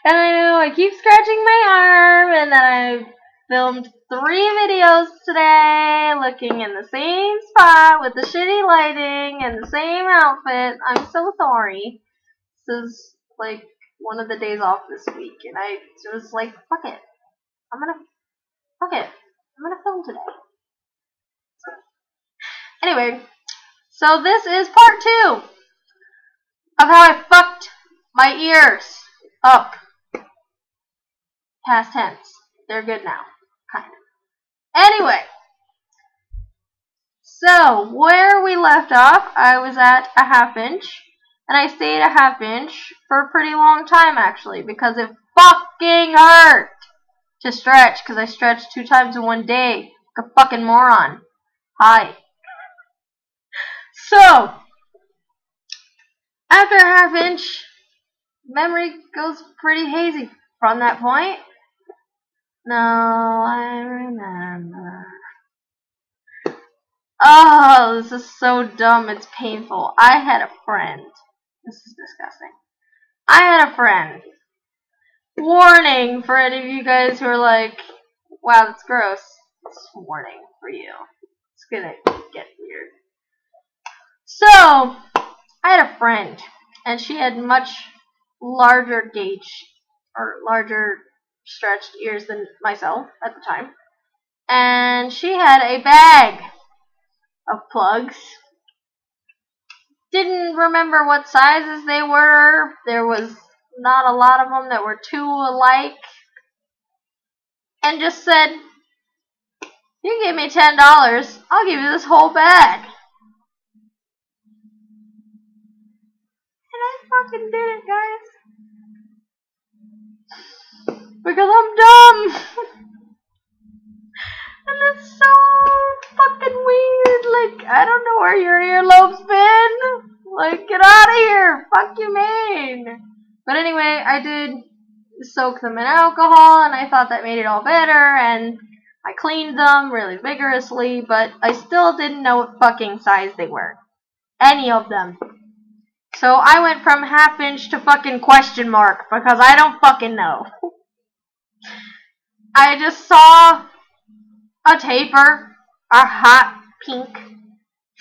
And I know I keep scratching my arm, and then I filmed 3 videos today looking in the same spot with the shitty lighting and the same outfit. I'm so sorry. This is like one of the days off this week, and I was like, fuck it. I'm gonna film today. Anyway, so this is part 2 of how I fucked my ears up. Past tense. They're good now. Kind of. Anyway. So, where we left off, I was at a 1/2 inch. And I stayed a 1/2 inch for a pretty long time, actually. Because it fucking hurt to stretch. Because I stretched 2 times in one day. Like a fucking moron. Hi. So, after a 1/2 inch, memory goes pretty hazy from that point. No, I remember. Oh, this is so dumb. It's painful. I had a friend. This is disgusting. I had a friend. Warning for any of you guys who are like, wow, that's gross. It's a warning for you. It's gonna get weird. So, I had a friend, and she had much larger gauge, or larger stretched ears than myself at the time. And she had a bag of plugs. Didn't remember what sizes they were. There was not a lot of them that were too alike. And just said, you give me $10, I'll give you this whole bag. And I fucking did it, guys. Because I'm dumb. And it's so fucking weird. Like, I don't know where your earlobes been. Like, get out of here. Fuck you, mean. But anyway, I did soak them in alcohol, and I thought that made it all better, and I cleaned them really vigorously, but I still didn't know what fucking size they were. Any of them. So I went from 1/2 inch to fucking question mark, because I don't fucking know. I just saw a taper, a hot pink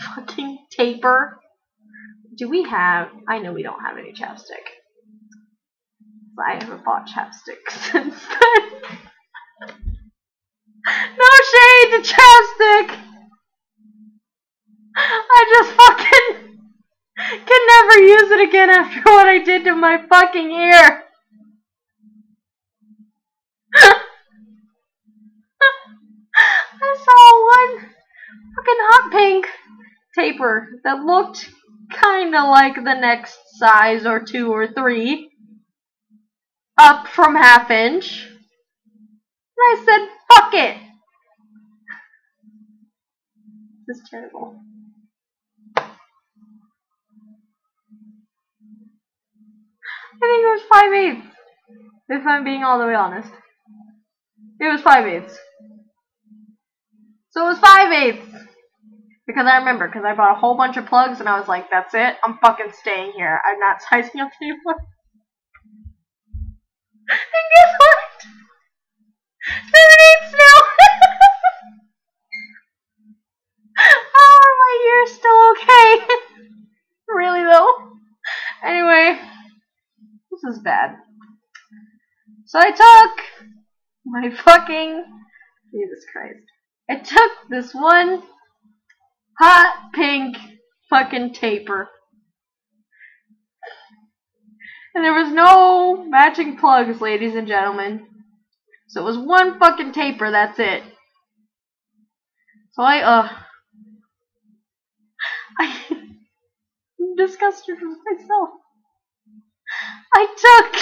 fucking taper. Do we have, I know we don't have any chapstick. I haven't bought chapstick since then. No shade to chapstick. I just fucking can never use it again after what I did to my fucking ear. I saw one fucking hot pink taper that looked kinda like the next size or 2 or 3 up from 1/2 inch. And I said, fuck it. This is terrible. I think it was 5/8. If I'm being all the way honest. It was 5/8. So it was 5/8. Because I remember, because I bought a whole bunch of plugs and I was like, that's it. I'm fucking staying here. I'm not sizing up anymore. And guess what? 7/8 now. How are my ears still okay? Really though? Anyway, this is bad. So I took my fucking, Jesus Christ. I took this one hot pink fucking taper. And there was no matching plugs, ladies and gentlemen. So it was one fucking taper, that's it. So I'm disgusted with myself. I took,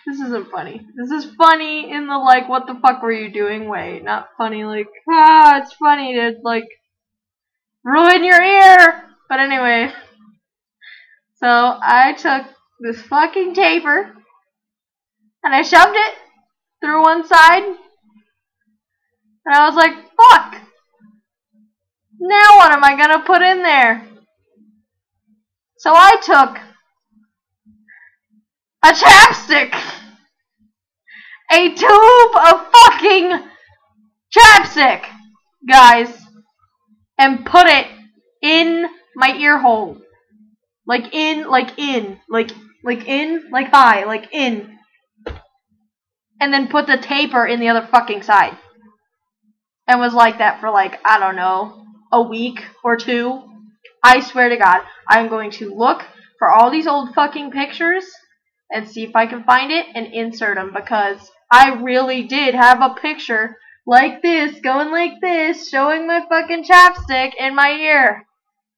this isn't funny. This is funny in the like, what the fuck were you doing way. Not funny like, it's funny to like, ruin your ear. But anyway. So I took this fucking taper. And I shoved it through one side. And I was like, fuck. Now what am I gonna put in there? So I took a chapstick a tube of fucking chapstick, guys, and put it in my ear hole. Like in, and then put the taper in the other fucking side. And was like that for like, I don't know, a week or two. I swear to God, I'm going to look for all these old fucking pictures and see if I can find it and insert them, because I really did have a picture like this, going like this, showing my fucking chapstick in my ear.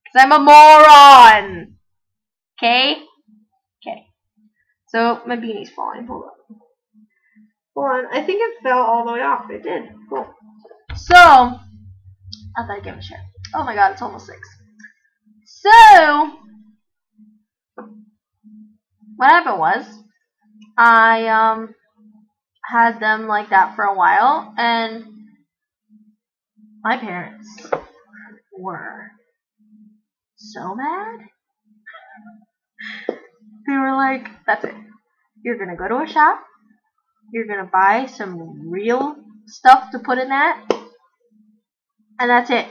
Because I'm a moron. Okay? Okay. So, my beanie's falling. Hold on. Hold on. I think it fell all the way off. It did. Cool. So, I thought I'd give it a share. Oh my God, it's almost 6. So, what happened was, I had them like that for a while, and my parents were so mad. They were like, that's it. You're gonna go to a shop, you're gonna buy some real stuff to put in that, and that's it.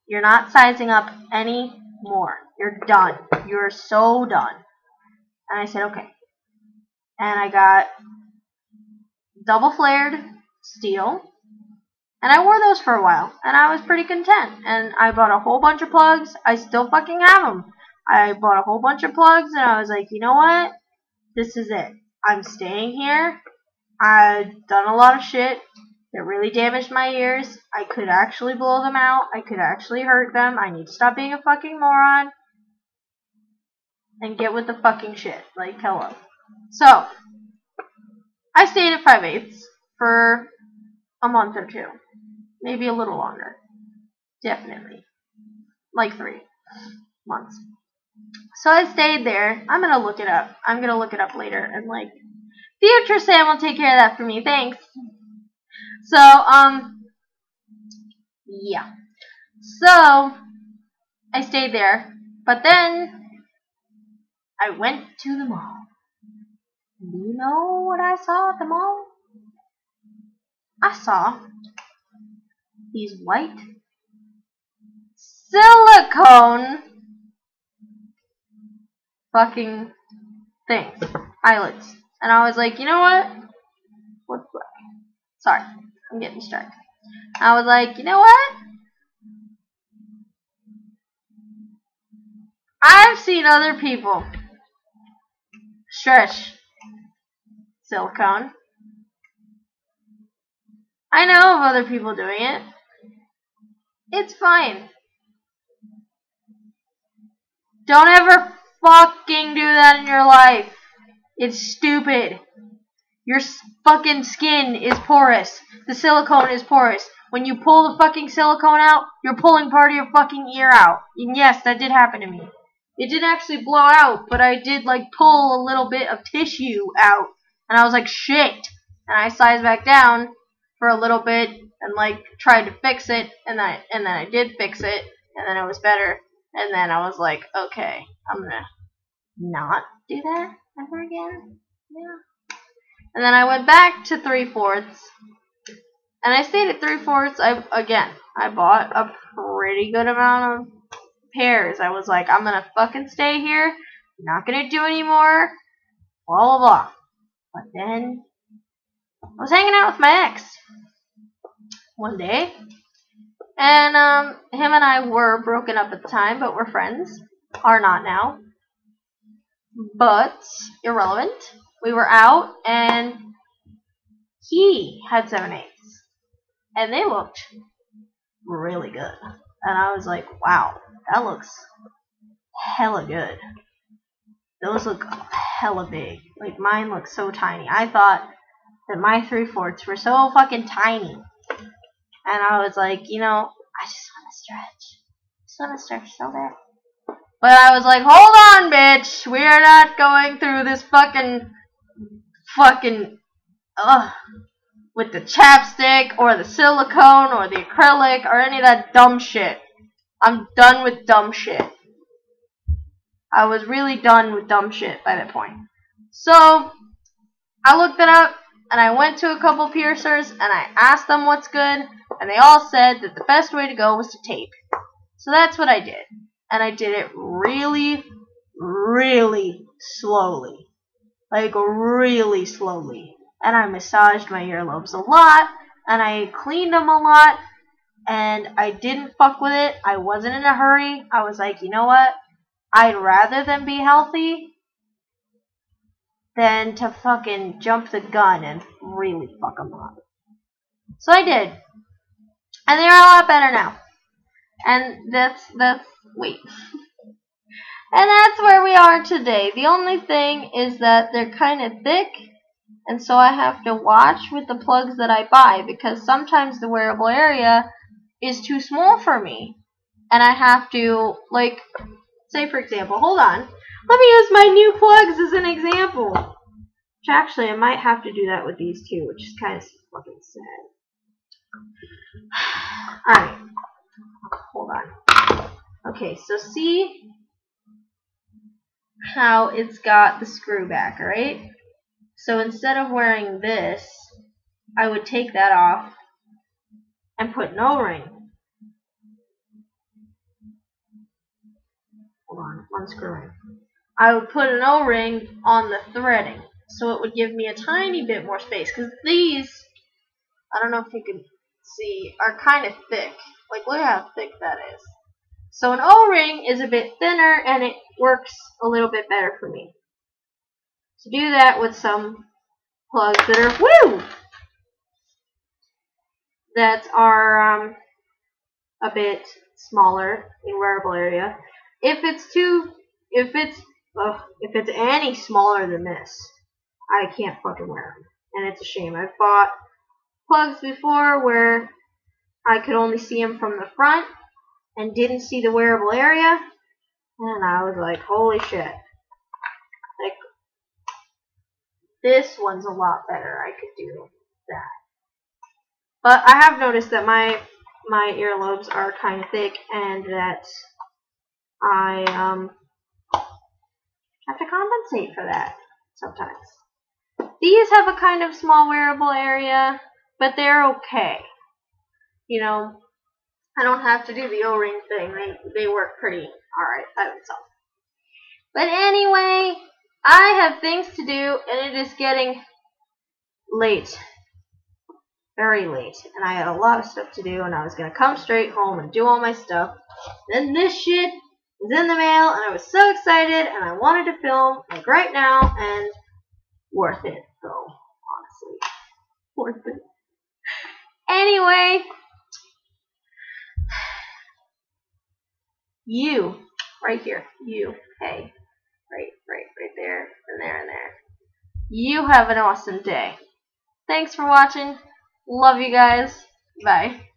You're not sizing up anymore. You're done. You're so done. And I said, okay. And I got double flared steel, and I wore those for a while, and I was pretty content. And I bought a whole bunch of plugs. I still fucking have them. I bought a whole bunch of plugs, and I was like, you know what? This is it. I'm staying here. I've done a lot of shit that really damaged my ears. I could actually blow them out. I could actually hurt them. I need to stop being a fucking moron and get with the fucking shit. Like, hello. So, I stayed at 5/8 for a month or 2. Maybe a little longer. Definitely. Like 3 months. So I stayed there. I'm gonna look it up. I'm gonna look it up later. And like, future Sam will take care of that for me. Thanks. So, yeah. So, I stayed there. But then, I went to the mall. Do you know what I saw at the mall? I saw these white silicone fucking things, eyelids. And I was like, you know what? Sorry, I'm getting distracted. I was like, you know what? I've seen other people stretch silicone. I know of other people doing it. It's fine. Don't ever fucking do that in your life. It's stupid. Your fucking skin is porous. The silicone is porous. When you pull the fucking silicone out, you're pulling part of your fucking ear out. And yes, that did happen to me. It didn't actually blow out, but I did like pull a little bit of tissue out. And I was like, shit. And I sized back down for a little bit and like tried to fix it. And then I did fix it. And then it was better. And then I was like, okay, I'm gonna not do that ever again. Yeah. And then I went back to 3/4, and I stayed at 3/4. I bought a pretty good amount of pairs. I was like, I'm gonna fucking stay here. I'm not gonna do anymore. Blah blah blah. But then I was hanging out with my ex one day, and him and I were broken up at the time, but we're friends. Are not now. But irrelevant. We were out, and he had 7/8, and they looked really good. And I was like, wow, that looks hella good. Those look hella big. Like, mine looks so tiny. I thought that my 3/4 were so fucking tiny. And I was like, you know, I just want to stretch. I just want to stretch so bad. But I was like, hold on, bitch. We are not going through this fucking, with the chapstick or the silicone or the acrylic or any of that dumb shit. I'm done with dumb shit. I was really done with dumb shit by that point. So, I looked it up. and I went to a couple piercers, and I asked them what's good, and they all said that the best way to go was to tape. So that's what I did. And I did it really, really slowly. Like, really slowly. And I massaged my earlobes a lot, and I cleaned them a lot, and I didn't fuck with it. I wasn't in a hurry. I was like, you know what? I'd rather them be healthy than to fucking jump the gun and really fuck them up. So I did. And they're a lot better now. And wait. And that's where we are today. The only thing is that they're kind of thick, and so I have to watch with the plugs that I buy, because sometimes the wearable area is too small for me. And I have to, like, say for example, hold on. Let me use my new plugs as an example. Which actually, I might have to do that with these too, which is kind of fucking sad. Alright. Hold on. Okay, so see how it's got the screw back, right? So instead of wearing this, I would take that off and put an O-ring. Hold on, unscrewing. I would put an O-ring on the threading, so it would give me a tiny bit more space, because these, I don't know if you can see, are kind of thick. Like, look how thick that is. So an O-ring is a bit thinner, and it works a little bit better for me. To do that with some plugs that are a bit smaller in wearable area. If it's any smaller than this, I can't fucking wear them, and it's a shame. I've bought plugs before where I could only see them from the front and didn't see the wearable area, and I was like, holy shit. Like, this one's a lot better. I could do that. But I have noticed that my earlobes are kind of thick, and that I have to compensate for that sometimes. These have a kind of small wearable area, but they're okay. You know, I don't have to do the O-ring thing. They work pretty alright by themselves. But anyway, I have things to do, and it is getting late. Very late. And I had a lot of stuff to do, and I was going to come straight home and do all my stuff. Then this shit was in the mail, and I was so excited, and I wanted to film, like, right now, and worth it, though, honestly. Worth it. Anyway, you, right here, you, hey, right there, and there, and there. You have an awesome day. Thanks for watching. Love you guys. Bye.